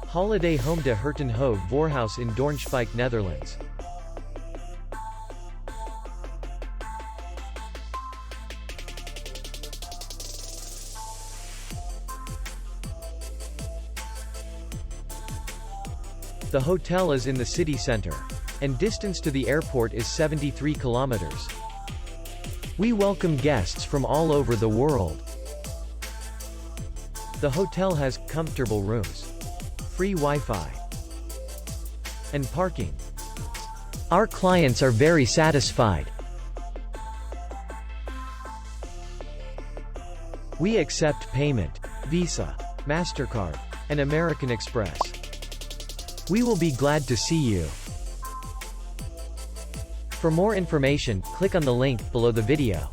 Holiday home to Hertenhoeve Voorhuis in Doornspijk, Netherlands. The hotel is in the city center, and distance to the airport is 73 kilometers. We welcome guests from all over the world. The hotel has comfortable rooms, free Wi-Fi, and parking. Our clients are very satisfied. We accept payment, Visa, MasterCard, and American Express. We will be glad to see you. For more information, click on the link below the video.